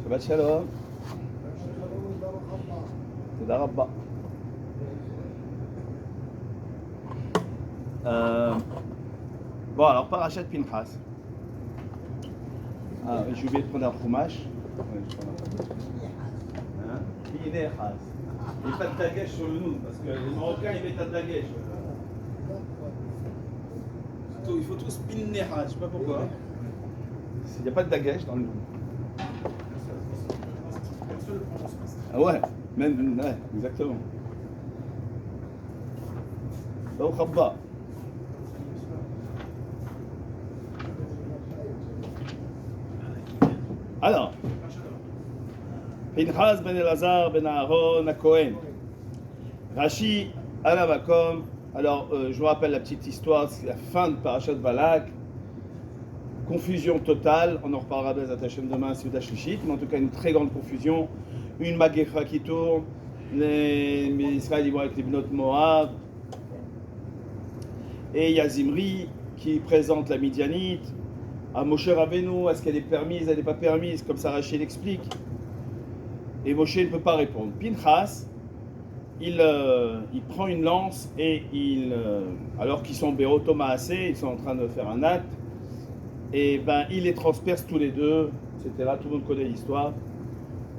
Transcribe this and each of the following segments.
Shabbat Shalom. Toda Rabba. Bon, alors, Parashat Pinchas. Ah, j'ai oublié de prendre un fromage. Ouais, je prends un fromage. Pinchas. Il n'y a pas de dagesh sur le nom, parce que les Marocains, ils mettent un dagesh. Il faut tous Pinchas, je ne sais pas pourquoi. Il n'y a pas de dagesh dans le nom. Ah ouais, même, ouais, exactement. Donc, Rabba. Alors, Pinchas ben Elazar ben Aaron à Cohen. Rashi à la Makom. Alors, je vous rappelle la petite histoire, c'est la fin de Parashat Balak. Confusion totale, on en reparlera Bezat Hashem demain, c'est Uda Shlishit, mais en tout cas une très grande confusion. Une Magecha qui tourne, les Israël ils vont avec les Bnot Moab. Et il y a Zimri qui présente la Midianite. À Moshe Rabbeinu, est-ce qu'elle est permise, elle n'est pas permise, comme ça Rachel l'explique. Et Moshe ne peut pas répondre. Pinchas, il prend une lance et alors qu'ils sont Beoto Maaseh, ils sont en train de faire un acte, et ben il les transperce tous les deux, etc. Tout le monde connaît l'histoire.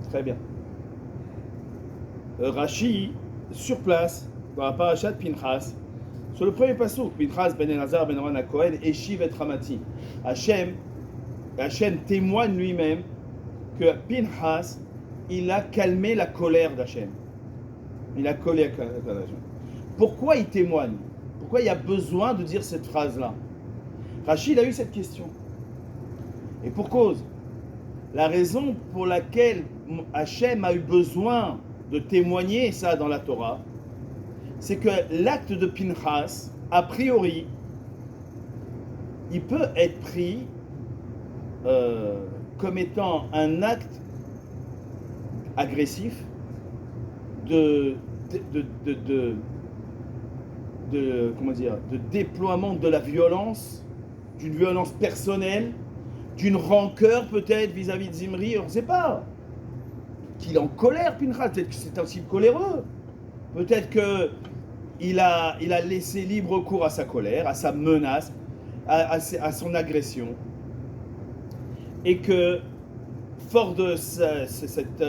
Très bien. Rashi, sur place, dans la parashat Pinchas, sur le premier passouk, Pinchas ben Elazar ben Aaron à Cohen, Eshiv et Ramati. Hachem témoigne lui-même que Pinchas, il a calmé la colère d'Hachem. Il a collé la colère d'Hachem. Pourquoi il témoigne? Pourquoi il y a besoin de dire cette phrase-là? Rachid a eu cette question. Et pour cause, la raison pour laquelle Hachem a eu besoin de témoigner ça dans la Torah, c'est que l'acte de Pinchas, a priori, il peut être pris comme étant un acte agressif de déploiement de la violence, d'une violence personnelle, d'une rancœur peut-être vis-à-vis de Zimri, on ne sait pas. Qu'il est en colère, Pinchas, peut-être que c'est un type coléreux. Peut-être qu'il a laissé libre cours à sa colère, à sa menace, à son agression. Et que, fort de cette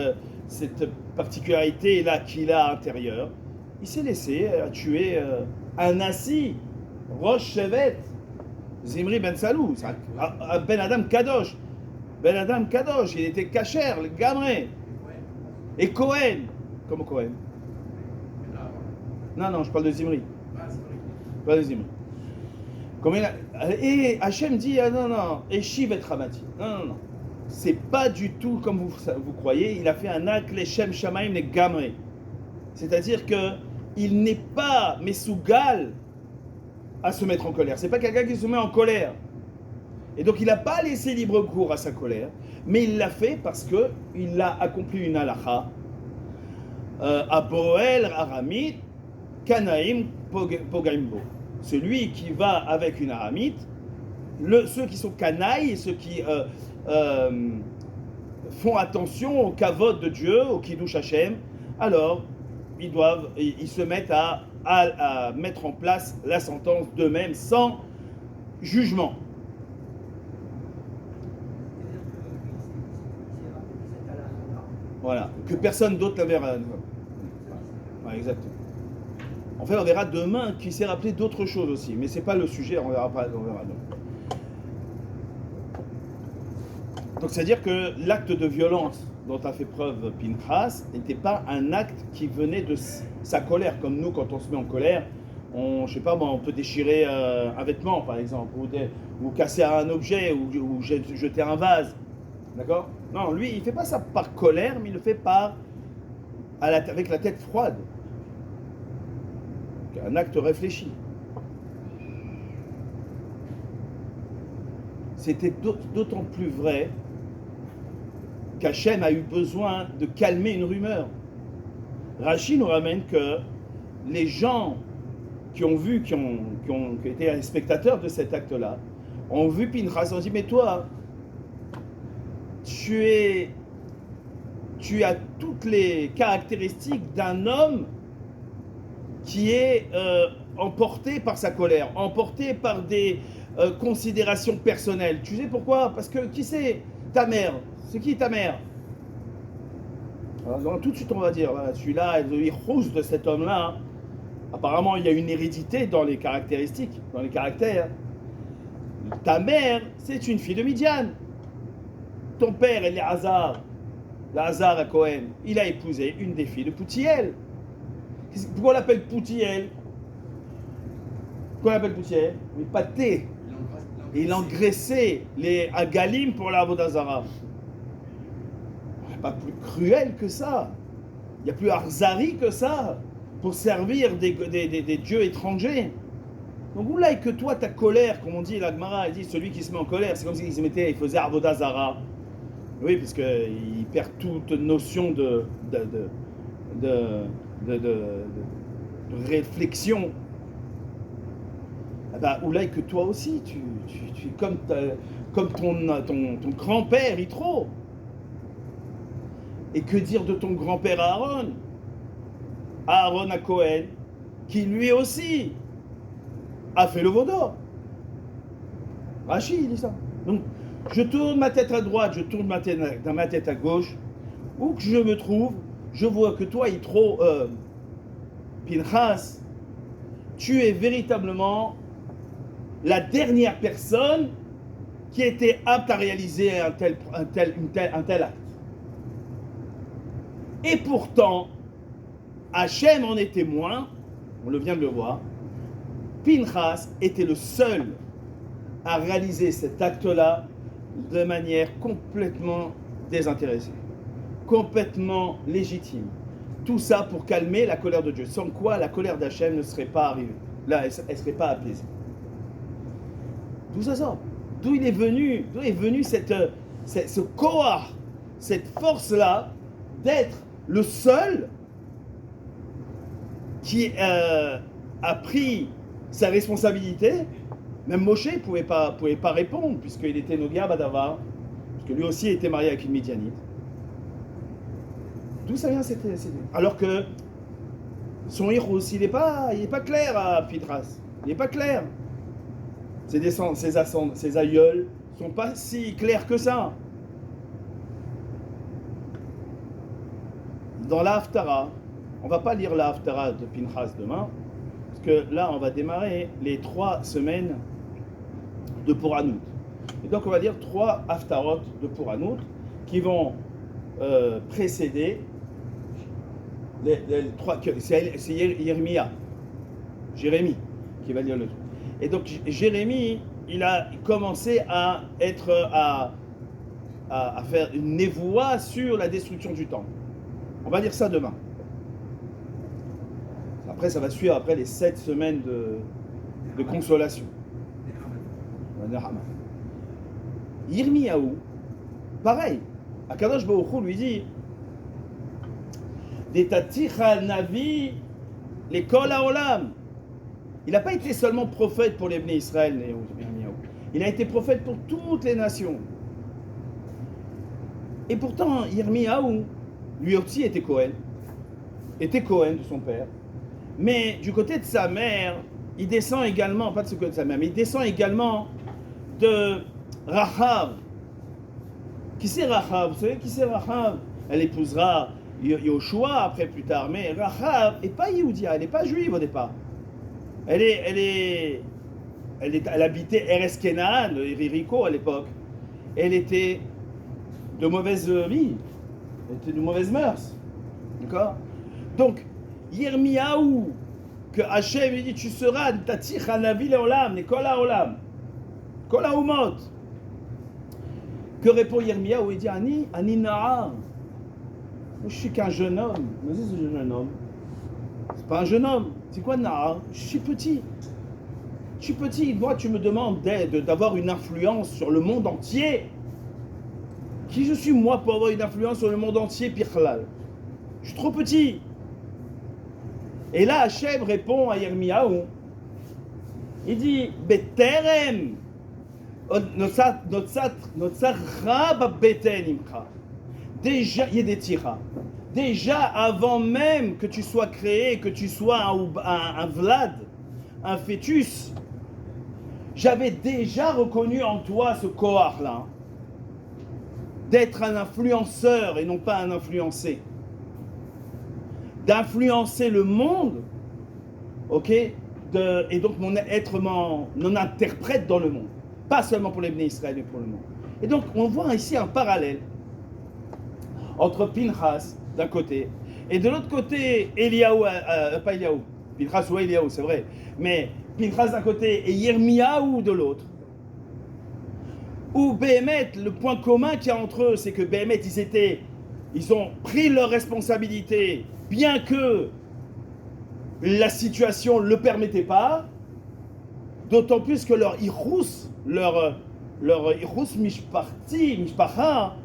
particularité-là qu'il a à l'intérieur, il s'est laissé tuer un Nassi, Rosh Shevet, Zimri ben Salou, Ben Adam Kadosh. Ben Adam Kadosh, il était Kacher, le Gamré. Et Cohen, comment Cohen? Non, je parle de Zimri. Je parle de Zimri. Et Hachem dit, non, Eshiv et Ramati. Non. C'est pas du tout comme vous croyez, il a fait un acte, les Shem Shamaim, les Gamré. C'est-à-dire qu'il n'est pas Mesougal à se mettre en colère. C'est pas quelqu'un qui se met en colère. Et donc il n'a pas laissé libre cours à sa colère, mais il l'a fait parce qu'il a accompli une halacha. À Boel, Aramite, Kanaim, Pogaimbo. Celui qui va avec une aramite, ceux qui sont canailles, ceux qui font attention au kavod de Dieu, au kiddush Hashem, alors ils se mettent à mettre en place la sentence d'eux-mêmes sans jugement. Voilà, que personne d'autre la verra. Ouais, exactement. En fait, on verra demain qu'il s'est rappelé d'autres choses aussi, mais c'est pas le sujet, on verra demain. Donc c'est-à-dire que l'acte de violence dont a fait preuve Pinchas n'était pas un acte qui venait de sa colère, comme nous quand on se met en colère, on peut déchirer un vêtement par exemple, ou casser un objet, ou jeter un vase, d'accord? Non, lui il ne fait pas ça par colère, mais il le fait avec la tête froide. Un acte réfléchi. C'était d'autant plus vrai qu'Hachem a eu besoin de calmer une rumeur. Rashi nous ramène que les gens qui ont vu, qui ont été les spectateurs de cet acte-là, ont vu Pinchas, ont dit, mais toi, tu es tu as toutes les caractéristiques d'un homme qui est emporté par sa colère, emporté par des considérations personnelles. Tu sais pourquoi? Parce que qui c'est ta mère? C'est qui ta mère? Alors, tout de suite on va dire, voilà, celui-là, il rousse de cet homme-là. Apparemment, il y a une hérédité dans les caractéristiques, dans les caractères. Ta mère, c'est une fille de Midian. Ton père, Eliezer à Cohen, il a épousé une des filles de Poutiel. Pourquoi on l'appelle Poutiel? Pourquoi on l'appelle Poutiel? Mais pas de thé. Il engraissait les agalim pour la Vodazara. Il n'y a pas plus cruel que ça. Il n'y a plus arzari que ça pour servir des dieux étrangers. Donc oula, que toi, ta colère, comme on dit, la Gemara, elle dit celui qui se met en colère, c'est comme s'il se mettait, il faisait Vodazara. Oui, parce qu'il perd toute notion de réflexion. Ah bah, oula, que toi aussi, tu es comme ton grand-père, Yitro. Et que dire de ton grand-père Aaron? Aaron à Cohen, qui lui aussi a fait le vaudor. Rachi, il dit ça. Donc, je tourne ma tête à droite, je tourne ma tête à gauche. Où que je me trouve, je vois que toi, Yitro, Pinchas, tu es véritablement la dernière personne qui était apte à réaliser un tel acte. Et pourtant, Hachem en est témoin, on le vient de le voir, Pinchas était le seul à réaliser cet acte-là de manière complètement désintéressée, complètement légitime. Tout ça pour calmer la colère de Dieu, sans quoi la colère d'Hachem ne serait pas arrivée, là, elle ne serait pas apaisée. D'où ça sort? D'où est venu ce koach, cette force-là d'être le seul qui a pris sa responsabilité. Même Moshe ne pouvait pas répondre, puisqu'il était Noga Badavar, puisque lui aussi était marié avec une Midianite. D'où ça vient alors que son héros, il n'est pas clair à Pinchas. Il n'est pas clair. Ses aïeuls ne sont pas si clairs que ça. Dans la Haftara, on ne va pas lire la Haftara de Pinchas demain, parce que là, on va démarrer les 3 semaines de Pouranout. Et donc, on va lire 3 Haftarot de Pouranout qui vont précéder les 3. C'est Jérémie qui va lire le truc. Et donc, Jérémie, il a commencé à faire une névoie sur la destruction du temple. On va dire ça demain. Après, ça va suivre après les 7 semaines de consolation. Yirmiyahu, pareil. Akadosh Baruch Hu lui dit Detaticha Navi les Kol Haolam. Il n'a pas été seulement prophète pour les Bnei Israël, Yirmiyahu. Il a été prophète pour toutes les nations. Et pourtant, Yirmiyahu, lui aussi était Cohen de son père. Mais du côté de sa mère, il descend également, pas de ce côté de sa mère, mais il descend également de Rahav. Qui c'est Rahav? Vous savez qui c'est Rahav? Elle épousera Yoshua après plus tard, mais Rahav n'est pas Yehoudia, elle n'est pas juive au départ. Elle habitait Eretz Kenaan, Ririko à l'époque. Elle était de mauvaise vie, elle était de mauvaises mœurs. D'accord? Donc, Yirmiyahu, que Hachem lui dit, tu seras Tatich Hanavi Leolam, Nekol Haolam, Kol Haumot. Que répond Yirmiyahu? Il dit, Ani Na'ar. Je suis qu'un jeune homme. Mais c'est ce jeune homme. C'est pas un jeune homme. C'est quoi Na'ar? Je suis petit. Moi, tu me demandes d'avoir une influence sur le monde entier. Qui je suis, moi, pour avoir une influence sur le monde entier, Pirchlal? Je suis trop petit. Et là, Hachem répond à Yirmiyahu. Il dit, Beterem, déjà, il y a des tiras. Déjà, avant même que tu sois créé, que tu sois un Vlad, un fœtus, j'avais déjà reconnu en toi ce Kohar-là, d'être un influenceur et non pas un influencé. D'influencer le monde, ok, et donc être mon interprète dans le monde. Pas seulement pour les Bnei Israël, mais pour le monde. Et donc, on voit ici un parallèle entre Pinchas, d'un côté, et de l'autre côté, Eliaou, pas Eliaou, Pinchas ou Eliaou, c'est vrai, mais Pinchas d'un côté et Yirmiyahu de l'autre. Où Béhémet, le point commun qu'il y a entre eux, c'est que Béhémet, ils ont pris leurs responsabilités, bien que la situation ne le permettait pas, d'autant plus que leur Irous, leur Irous Mishpacha,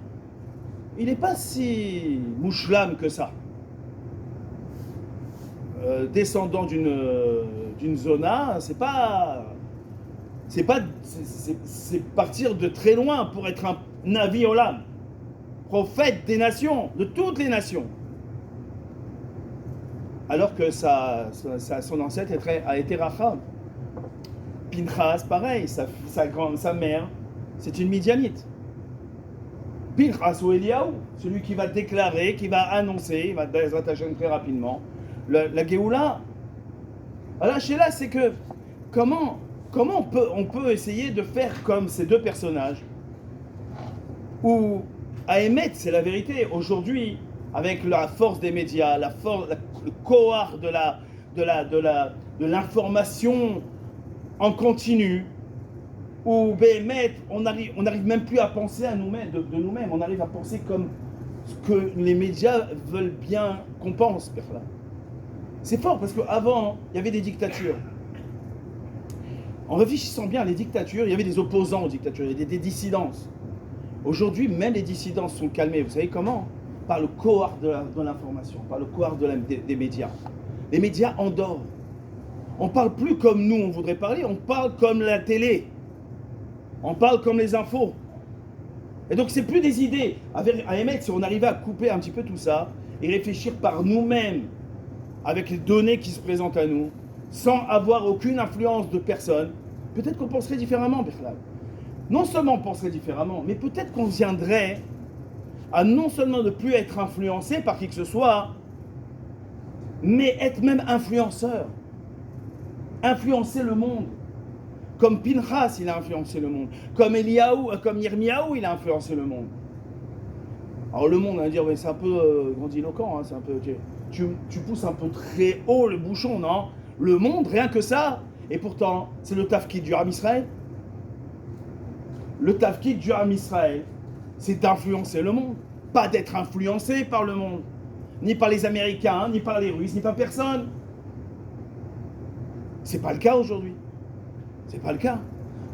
il n'est pas si mouchlam que ça. Descendant d'une zona, c'est partir de très loin pour être un Navi Olam, prophète des nations, de toutes les nations. Alors que son ancêtre a été Rachab. Pinchas, pareil, sa mère, c'est une Midianite. Pinchas ou Eliaou, celui qui va déclarer, qui va annoncer, il va s'attacher très rapidement, la Géoula. Alors, là, c'est que comment on peut essayer de faire comme ces deux personnages où, à émettre, c'est la vérité, aujourd'hui, avec la force des médias, le cohort de l'information en continu, où on n'arrive même plus à penser à nous-mêmes, de nous-mêmes, on arrive à penser comme ce que les médias veulent bien qu'on pense. C'est fort parce qu'avant, il y avait des dictatures. En réfléchissant bien, les dictatures, il y avait des opposants aux dictatures, il y avait des dissidences. Aujourd'hui, même les dissidences sont calmées. Vous savez comment ? Par le cohort de l'information, par le cohort des médias. Les médias endorment. On ne parle plus comme nous, on voudrait parler, on parle comme la télé. On parle comme les infos. Et donc, c'est plus des idées. À émettre, si on arrivait à couper un petit peu tout ça et réfléchir par nous-mêmes avec les données qui se présentent à nous, sans avoir aucune influence de personne, peut-être qu'on penserait différemment, Bichlal. Non seulement on penserait différemment, mais peut-être qu'on viendrait à non seulement ne plus être influencé par qui que ce soit, mais être même influenceur. Influencer le monde. Comme Pinchas, il a influencé le monde. Comme Yirmiyahu, il a influencé le monde. Alors le monde, on va dire, c'est un peu grandiloquent, hein, c'est un peu, tu pousses un peu très haut le bouchon, non ? Le monde, rien que ça. Et pourtant, c'est le tafkid du Ham Israël. Le tafkid du Ham Israël, c'est d'influencer le monde. Pas d'être influencé par le monde. Ni par les Américains, ni par les Russes, ni par personne. C'est pas le cas aujourd'hui. C'est pas le cas.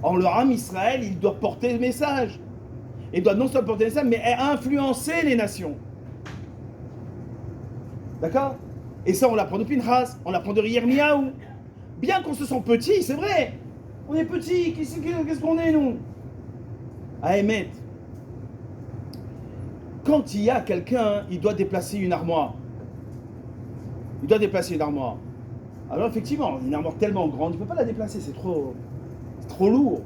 Or, le Ham Israël, il doit porter le message. Il doit non seulement porter le message, mais influencer les nations. D'accord ? Et ça, on l'apprend de Pinchas, on l'apprend de Yirmiyahu. Bien qu'on se sent petit, c'est vrai. On est petit, qu'est-ce qu'on est, nous ? À émettre. Quand il y a quelqu'un, il doit déplacer une armoire. Il doit déplacer une armoire. Alors effectivement, une armoire tellement grande, il ne peut pas la déplacer, c'est trop lourd.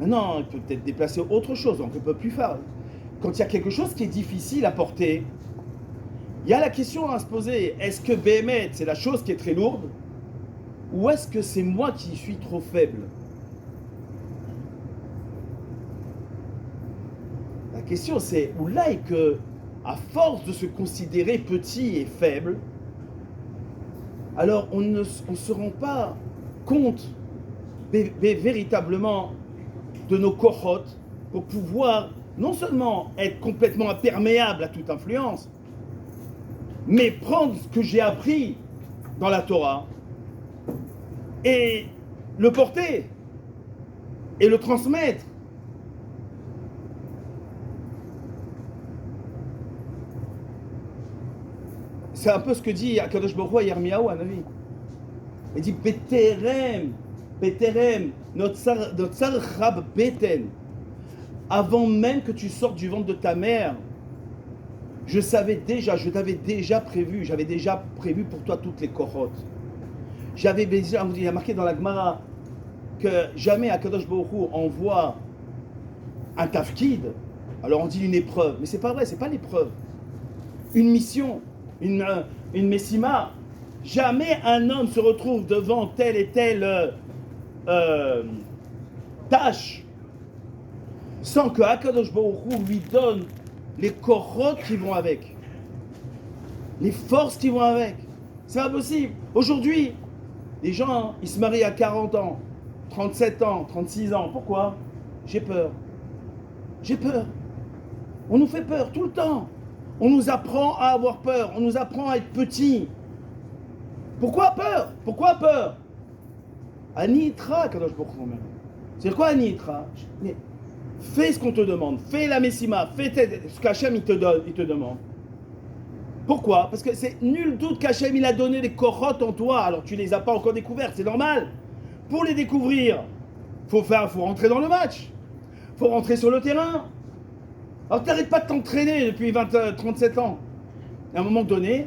Maintenant, il peut peut-être déplacer autre chose, donc on ne peut plus faire. Quand il y a quelque chose qui est difficile à porter, il y a la question à se poser, est-ce que Béhémet, c'est la chose qui est très lourde, ou est-ce que c'est moi qui suis trop faible ? La question c'est, oula, et que, à force de se considérer petit et faible, alors on ne se rend pas compte véritablement de nos cohortes pour pouvoir non seulement être complètement imperméable à toute influence, mais prendre ce que j'ai appris dans la Torah et le porter et le transmettre. C'est un peu ce que dit Akadosh Baruch Hu à Yirmiyahu, à Navi. Il dit Beterem, notre Chab Beten, avant même que tu sortes du ventre de ta mère, je t'avais déjà prévu, j'avais déjà prévu pour toi toutes les korotes. J'avais déjà, il y a marqué dans la Gemara que jamais Akadosh Baruch Hu envoie un tafkid, alors on dit une épreuve, mais c'est pas vrai, c'est pas l'épreuve. Une mission, une messima. Jamais un homme se retrouve devant telle et telle tâche sans que Akadosh Baruch Hu lui donne les korotes qui vont avec, les forces qui vont avec. C'est pas possible. Aujourd'hui, les gens, ils se marient à 40 ans, 37 ans, 36 ans. Pourquoi? J'ai peur. J'ai peur. On nous fait peur tout le temps. On nous apprend à avoir peur. On nous apprend à être petit. Pourquoi peur? Pourquoi peur? Anitra, Kadosh Baruch Hu. C'est quoi Anitra? Fais ce qu'on te demande. Fais la messima. Fais ce qu'Hachem il te demande. Pourquoi? Parce que c'est nul doute qu'Hachem il a donné des korotes en toi. Alors tu les as pas encore découvertes, c'est normal. Pour les découvrir, faut rentrer dans le match. Faut rentrer sur le terrain. Alors t'arrêtes pas de t'entraîner depuis 37 ans. À un moment donné,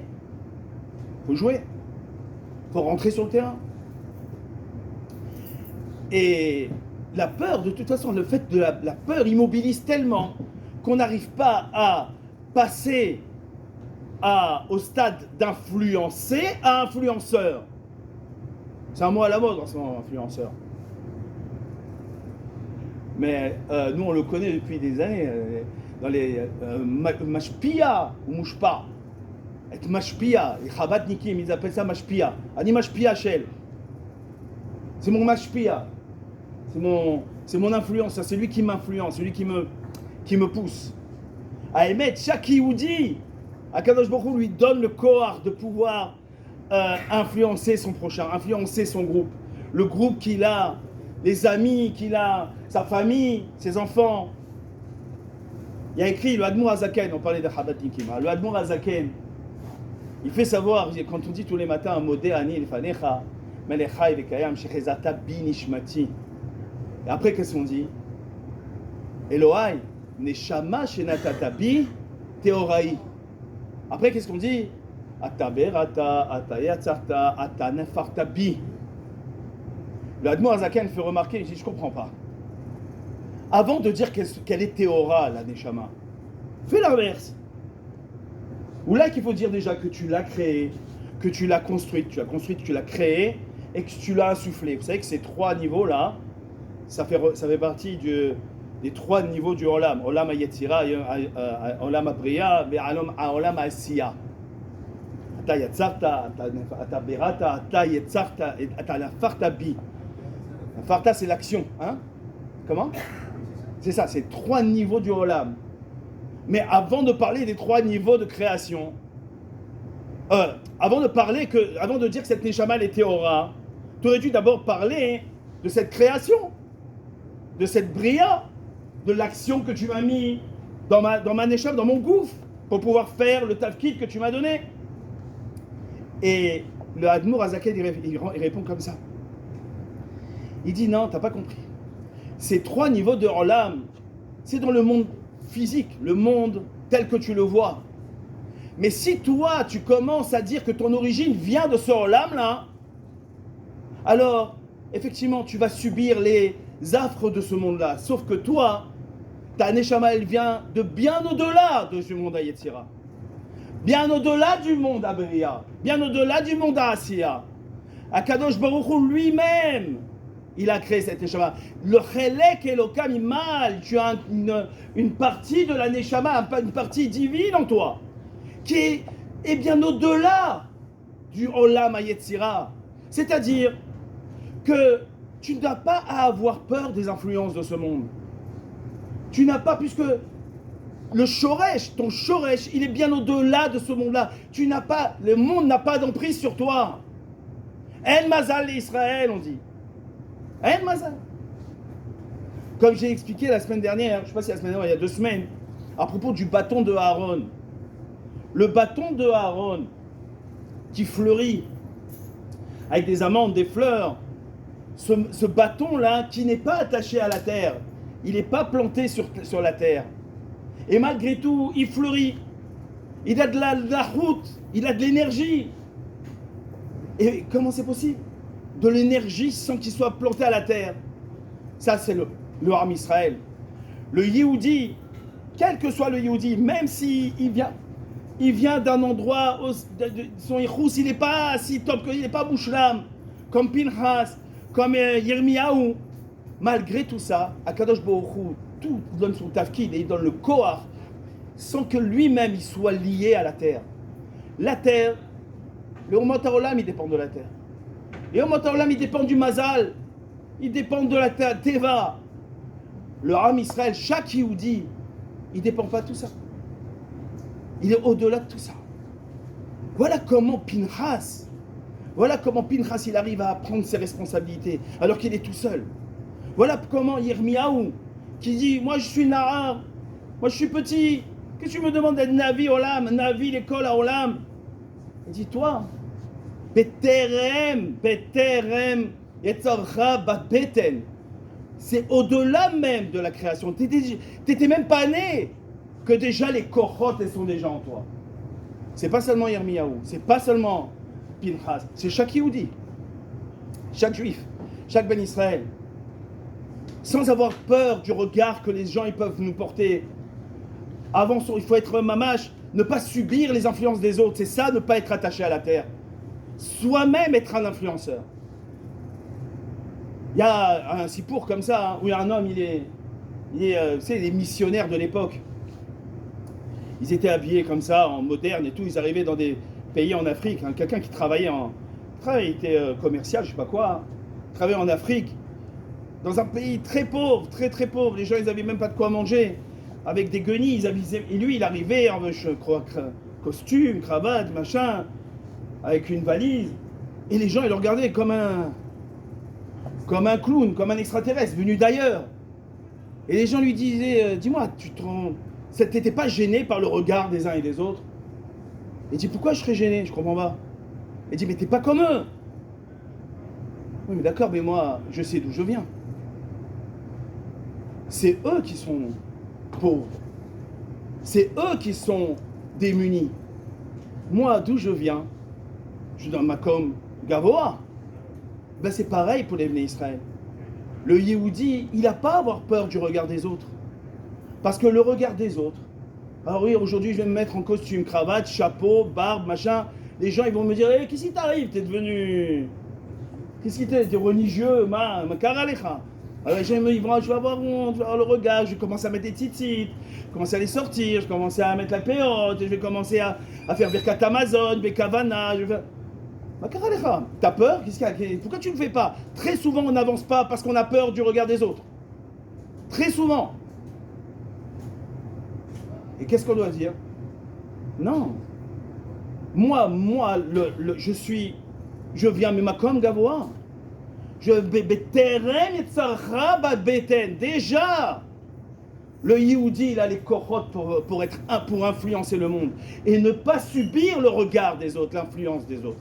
faut jouer. Faut rentrer sur le terrain. Et la peur, de toute façon, le fait de la peur immobilise tellement qu'on n'arrive pas à passer au stade d'influencer à influenceur. C'est un mot à la mode en ce moment, influenceur. Mais nous, on le connaît depuis des années. Dans les mashpia ou mouchpa. Et mashpia, les Chabadnikim, ils appellent ça mashpia. Ani mashpia shel. C'est mon mashpia. C'est mon influence, c'est lui qui m'influence, celui qui me pousse. À émettre, chaque Yehudi, Akadosh Baruch Hu lui donne le kohar de pouvoir influencer son prochain, influencer son groupe. Le groupe qu'il a, les amis qu'il a, sa famille, ses enfants. Il y a écrit le Admour Hazaken, on parlait de Chabadnikim. Le Admour Hazaken, il fait savoir, quand on dit tous les matins, Modé ani lefanecha, melechai vekayam, shechezata bi nishmati. Et après, qu'est-ce qu'on dit? Elohai, neshama shenatata bi teorai. Après, qu'est-ce qu'on dit? Ata berata, ata yatzarta, ata nefarta bi. Le Admour Hazaken fait remarquer, il dit, je comprends pas. Avant de dire qu'elle est théora, la neshama, fais l'inverse. Ou là qu'il faut dire déjà que tu l'as créée, que tu l'as construite, tu l'as créée et que tu l'as insufflée. Vous savez que ces trois niveaux-là, ça fait partie des trois niveaux du Olam. Olam ha-Yetzira, Olam ha-Briya, et Olam ha-Asiya. Ata yatzarta, ata berata, ata yetzarta, ata nafarta bi. Nafarta, c'est l'action. Hein? Comment? C'est ça, c'est trois niveaux du Olam. Mais avant de parler des trois niveaux de création, avant de dire que cette Neshama est Théora, tu aurais dû d'abord parler de cette création, de cette Bria, de l'action que tu m'as mis dans ma Neshama, dans mon gouffre, pour pouvoir faire le tafkid que tu m'as donné. Et le Admour Hazaken, il répond comme ça. Il dit non, t'as pas compris. Ces trois niveaux de Olam, c'est dans le monde physique, le monde tel que tu le vois. Mais si toi, tu commences à dire que ton origine vient de ce Olam-là, alors, effectivement, tu vas subir les affres de ce monde-là. Sauf que toi, ta Neshama, elle vient de bien au-delà de ce monde à Yetzira. Bien au-delà du monde à Bria. Bien au-delà du monde à Asiya. Akadosh Baruch Hu lui-même, il a créé cette Neshama. Le Chelek Elokam Imal, tu as une partie de la Neshama, une partie divine en toi, qui est bien au-delà du Olam HaYetzira. C'est-à-dire que tu n'as pas à avoir peur des influences de ce monde. Tu n'as pas, puisque le Shoresh, ton Shoresh, il est bien au-delà de ce monde-là. Le monde n'a pas d'emprise sur toi. En Mazal Israël, on dit. En Mazal. Comme j'ai expliqué la semaine dernière, je ne sais pas si la semaine dernière, il y a 2 semaines, à propos du bâton de Aaron. Le bâton de Aaron qui fleurit avec des amandes, des fleurs, ce bâton-là qui n'est pas attaché à la terre, il n'est pas planté sur la terre. Et malgré tout, il fleurit. Il a de la route, il a de l'énergie. Et comment c'est possible? De l'énergie sans qu'il soit planté à la terre. Ça, c'est le Ham Israël. Le Yehudi, quel que soit le Yehudi, même s'il vient d'un endroit, son Yichus, il n'est pas si top, il n'est pas Mouchlam, comme Pinchas, comme Yirmiyahu. Malgré tout ça, Akadosh Baruch Hu, tout donne son tafkid et il donne le Koach, sans que lui-même il soit lié à la terre. La terre, le Umot HaOlam, il dépend de la terre. Et Umot HaOlam, il dépend du Mazal, il dépend de la Teva. Le Ham Israël, chaque Yehudi, il ne dépend pas de tout ça. Il est au-delà de tout ça. Voilà comment Pinchas il arrive à prendre ses responsabilités alors qu'il est tout seul. Voilà comment Yirmiyahu qui dit moi je suis Nahar, moi je suis petit, que tu me demandes d'être Navi Olam, Navi l'école à Olam. Il dit toi, Beterem Yetzarcha Babeten. C'est au-delà même de la création. T'étais même pas né que déjà les Kochot elles sont déjà en toi. C'est pas seulement Yirmiyahu, c'est pas seulement Pinchas, c'est chaque Yehudi, chaque Juif, chaque Ben Israël. Sans avoir peur du regard que les gens ils peuvent nous porter. Il faut être mamash, ne pas subir les influences des autres. C'est ça, ne pas être attaché à la terre. Soi-même être un influenceur. Il y a un sipour comme ça, hein, où il y a un homme, il est vous savez, les missionnaires de l'époque. Ils étaient habillés comme ça, en moderne et tout. Ils arrivaient dans des pays en Afrique. Hein, quelqu'un qui travaillait il était commercial, je sais pas quoi. Hein, travaillait en Afrique. Dans un pays très pauvre, très très pauvre, les gens ils n'avaient même pas de quoi manger, avec des guenilles, et lui il arrivait en je crois costume, cravate, machin, avec une valise, et les gens ils le regardaient comme un clown, comme un extraterrestre venu d'ailleurs. Et les gens lui disaient dis-moi, t'étais pas gêné par le regard des uns et des autres? Il dit pourquoi je serais gêné? Je comprends pas. Il dit mais t'es pas comme eux. Oui mais d'accord, mais moi je sais d'où je viens. C'est eux qui sont pauvres. C'est eux qui sont démunis. Moi, d'où je viens, je suis dans Makom Gavoa. Ben c'est pareil pour les Bnei Israël. Le Yehudi, il n'a pas à avoir peur du regard des autres. Parce que le regard des autres, alors oui, aujourd'hui je vais me mettre en costume, cravate, chapeau, barbe, machin. Les gens ils vont me dire hey, qu'est-ce qui t'arrive? T'es devenu. Qu'est-ce qui t'es religieux? Ma karalecha. Alors les gens ils vont, je vais avoir honte, je vais avoir le regard, je vais commencer à mettre des tzitzit, commencer à les sortir, je vais commencer à mettre la péote, je vais commencer à faire Birkat Amazon, Bekavana, je vais faire. Ma karalecha, t'as peur? Pourquoi tu ne le fais pas? Très souvent on n'avance pas parce qu'on a peur du regard des autres. Très souvent. Et qu'est-ce qu'on doit dire? Non. Moi, je viens mais Makom Gavoa. Déjà, le Yehudi, il a les kohot pour influencer le monde et ne pas subir le regard des autres, l'influence des autres.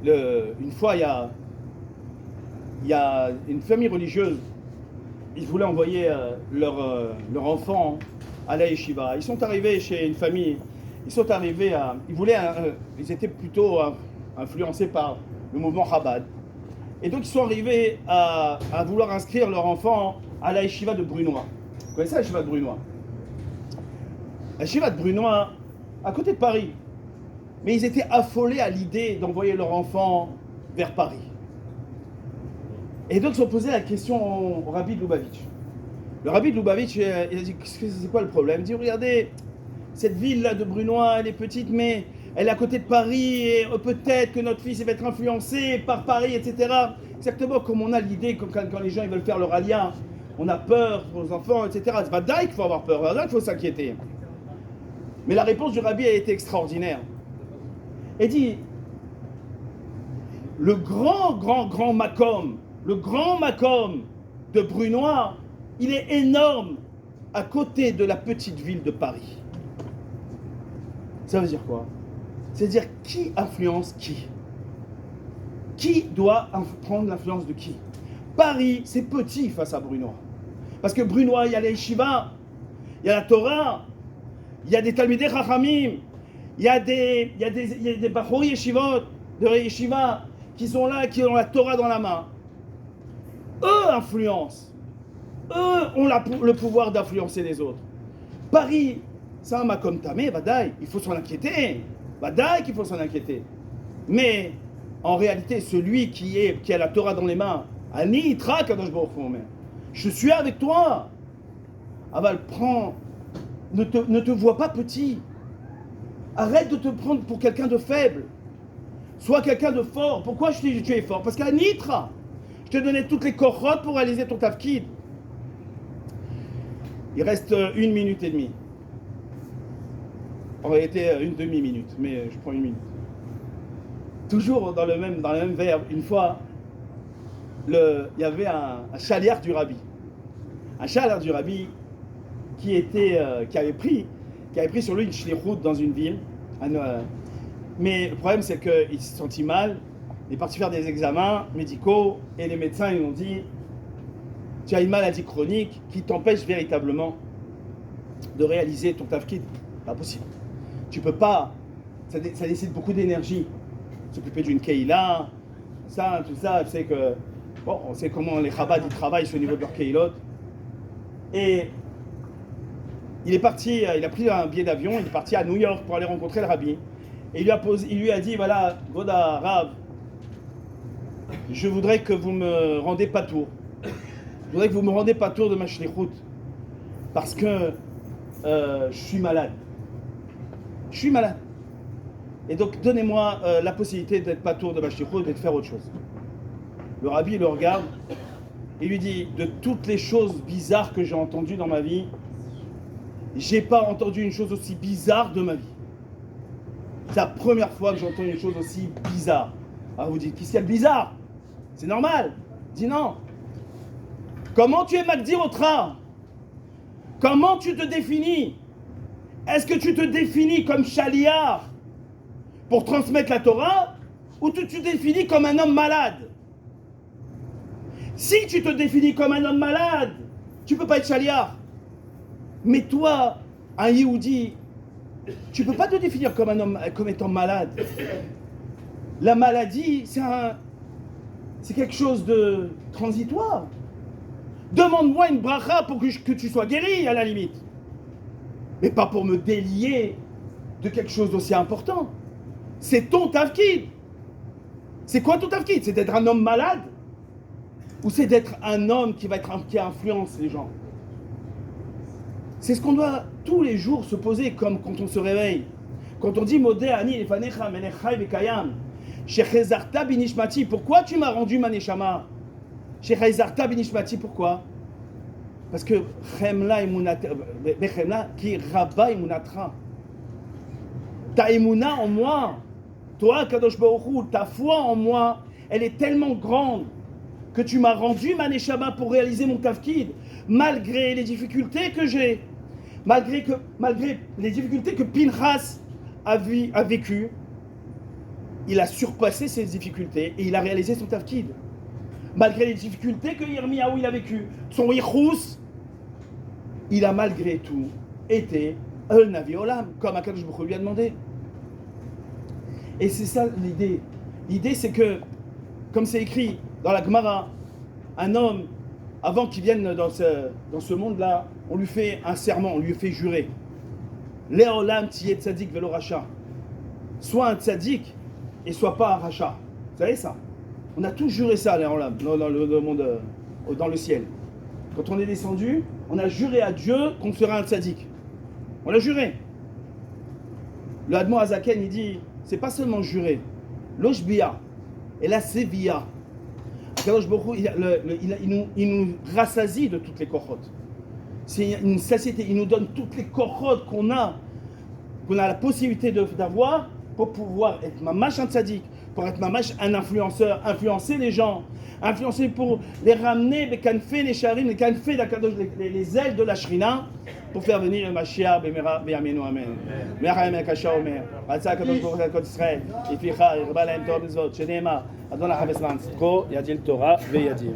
Une fois, il y a une famille religieuse, ils voulaient envoyer leur enfant à la yeshiva. Ils sont arrivés chez une famille. Ils étaient plutôt influencés par le mouvement Chabad. Et donc ils sont arrivés à vouloir inscrire leur enfant à la yeshiva de Brunois. Vous connaissez la yeshiva de Brunois? La yeshiva de Brunois, à côté de Paris. Mais ils étaient affolés à l'idée d'envoyer leur enfant vers Paris. Et donc ils ont posé la question au rabbi de Lubavitch. Le rabbi de Lubavitch, il a dit c'est quoi le problème? Il dit regardez, cette ville-là de Brunois, elle est petite, mais elle est à côté de Paris, et peut-être que notre fils va être influencé par Paris, etc. Exactement comme on a l'idée, comme quand les gens ils veulent faire leur alia, on a peur pour nos enfants, etc. C'est pas dingue qu'il faut avoir peur, c'est dingue qu'il faut s'inquiéter. Mais la réponse du rabbi a été extraordinaire. Il dit, le grand Makom, le grand Makom de Brunois, il est énorme à côté de la petite ville de Paris. Ça veut dire quoi? C'est-à-dire qui influence qui? Qui doit prendre l'influence de qui? Paris, c'est petit face à Brunois. Parce que Brunois, il y a les yeshivas, il y a la Torah, il y a des Talmidei Chachamim, il y a des Bachor Yeshivot, de Yeshiva, qui sont là, qui ont la Torah dans la main. Eux influencent. Eux ont le pouvoir d'influencer les autres. Paris, c'est un makom tamé, Badaï, il faut s'en inquiéter. Badaï qu'il faut s'en inquiéter. Mais, en réalité, celui qui a la Torah dans les mains, Ani Itra Kadosh Baruch Hu Omer, je suis avec toi. Aval, prends, ne te vois pas petit. Arrête de te prendre pour quelqu'un de faible. Sois quelqu'un de fort. Pourquoi je te dis que tu es fort? Parce qu'à Nitra, je te donnais toutes les corottes pour réaliser ton tafkid. Il reste 1 minute et demie. En réalité, une demi-minute, mais je prends 1 minute. Toujours dans le même verbe, une fois, il y avait un chaliard du rabbi. Un chaliard du rabbi qui avait pris sur lui une shlichut dans une ville. Mais le problème, c'est qu'il s'est senti mal. Il est parti faire des examens médicaux et les médecins lui ont dit: tu as une maladie chronique qui t'empêche véritablement de réaliser ton tafkid. Pas possible. Tu peux pas. Ça nécessite beaucoup d'énergie. S'occuper d'une keïla, tout ça. Tu sais que on sait comment les Chabad ils travaillent sur le niveau de leur keïlot. Et il est parti. Il a pris un billet d'avion. Il est parti à New York pour aller rencontrer le rabbi. Et il lui a dit: voilà, Voda Rav, je voudrais que vous me rendez patour. Je voudrais que vous me rendez patour de ma shlichut. Parce que je suis malade. Je suis malade. Et donc, donnez-moi la possibilité d'être patour de ma shlichut et de faire autre chose. Le rabbi le regarde et lui dit: de toutes les choses bizarres que j'ai entendues dans ma vie, j'ai pas entendu une chose aussi bizarre de ma vie. C'est la première fois que j'entends une chose aussi bizarre. Alors vous dites: qu'est-ce qu'il y a de bizarre? C'est normal. Il dit: non. Comment tu es Magdir au train? Comment tu te définis? Est-ce que tu te définis comme chaliard pour transmettre la Torah, ou tu te définis comme un homme malade? Si tu te définis comme un homme malade, tu ne peux pas être chaliard. Mais toi, un Yehudi, tu ne peux pas te définir comme un homme, comme étant malade. La maladie, c'est quelque chose de transitoire. Demande-moi une bracha pour que tu sois guéri, à la limite. Mais pas pour me délier de quelque chose d'aussi important. C'est ton tafkid. C'est quoi ton tafkid? C'est d'être un homme malade? Ou c'est d'être un homme qui influence les gens? C'est ce qu'on doit tous les jours se poser, comme quand on se réveille. Quand on dit Modeh ani lefanecha melechai vekayam, shechezarta binishmati, pourquoi tu m'as rendu ma neshama? Shechezarta binishmati, pourquoi? Parce que chemla emunatra, bechemla ki rabba emunatra. Ta emuna en moi, toi Kadosh Baruch Hu, ta foi en moi, elle est tellement grande que tu m'as rendu ma neshama pour réaliser mon tafkid, malgré les difficultés que j'ai, malgré les difficultés que Pinchas a vécues. Il a surpassé ces difficultés et il a réalisé son tafkid. Malgré les difficultés que Yirmiyahu il a vécues, son yichus, il a malgré tout été el navi olam, comme Akadosh Baruch Hu lui a demandé. Et c'est ça l'idée. L'idée, c'est que, comme c'est écrit dans la Gemara, un homme, avant qu'il vienne dans ce monde-là, on lui fait un serment, on lui fait jurer. Le'olam tiyeh tzadik velo racha. Soit un tzadik et soit pas un racha. Vous savez ça? On a tous juré ça, Le'olam, dans le monde, dans le ciel. Quand on est descendu, on a juré à Dieu qu'on serait un tzadik. On l'a juré. Le Admor Azaken, il dit, c'est pas seulement jurer. L'oshbia, et la sevia. Akadosh Baruch Hu, il nous rassasie de toutes les kochot. C'est une satiété. Il nous donne toutes les kochot qu'on a la possibilité d'avoir pour pouvoir être mamash un tzaddik, pour être mamash un influenceur, influencer les gens, influencer pour les ramener, les kanfé, les sharim, les kanfé d'Akadosh, les ailes de la shrina, pour faire venir le Mashiach, Bemera, Beyamenu, Amen. Me'achayim Ekasha Omer, Ratzah Akadosh Baruch Hu Kol Israël, Yificha, Yerba Lahem Tov Mitzvot, Shenema, Adon HaChaves Lan Tzidko, Yadil Torah, Veyadir.